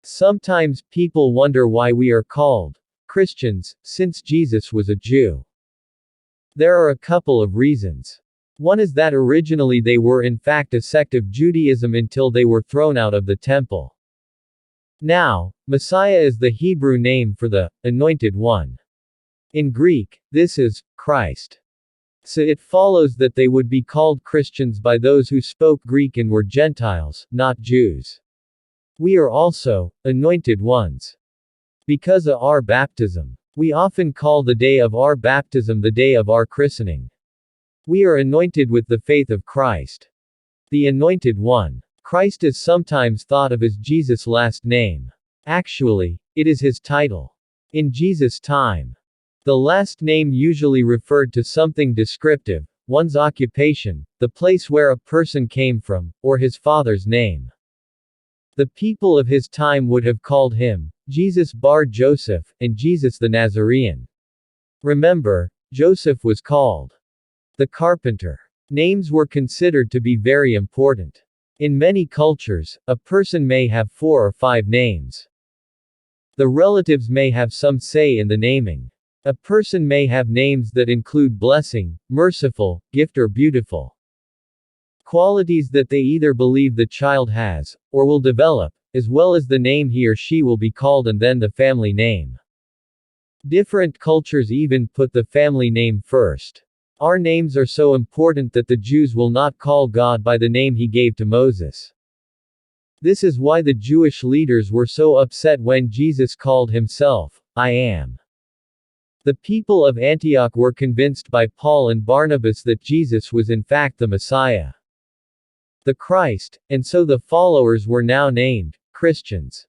Sometimes people wonder why we are called Christians, since Jesus was a Jew. There are a couple of reasons. One is that originally they were in fact a sect of Judaism until they were thrown out of the temple. Now, Messiah is the Hebrew name for the Anointed One. In Greek, this is Christ. So it follows that they would be called Christians by those who spoke Greek and were Gentiles, not Jews. We are also anointed ones. Because of our baptism. We often call the day of our baptism the day of our christening. We are anointed with the faith of Christ. The Anointed One. Christ is sometimes thought of as Jesus' last name. Actually, it is his title. In Jesus' time, the last name usually referred to something descriptive, one's occupation, the place where a person came from, or his father's name. The people of his time would have called him Jesus bar Joseph, and Jesus the Nazarene. Remember, Joseph was called the carpenter. Names were considered to be very important. In many cultures, a person may have 4 or 5 names. The relatives may have some say in the naming. A person may have names that include blessing, merciful, gift or beautiful. Qualities that they either believe the child has, or will develop, as well as the name he or she will be called and then the family name. Different cultures even put the family name first. Our names are so important that the Jews will not call God by the name he gave to Moses. This is why the Jewish leaders were so upset when Jesus called himself, I am. The people of Antioch were convinced by Paul and Barnabas that Jesus was in fact the Messiah, the Christ, and so the followers were now named Christians.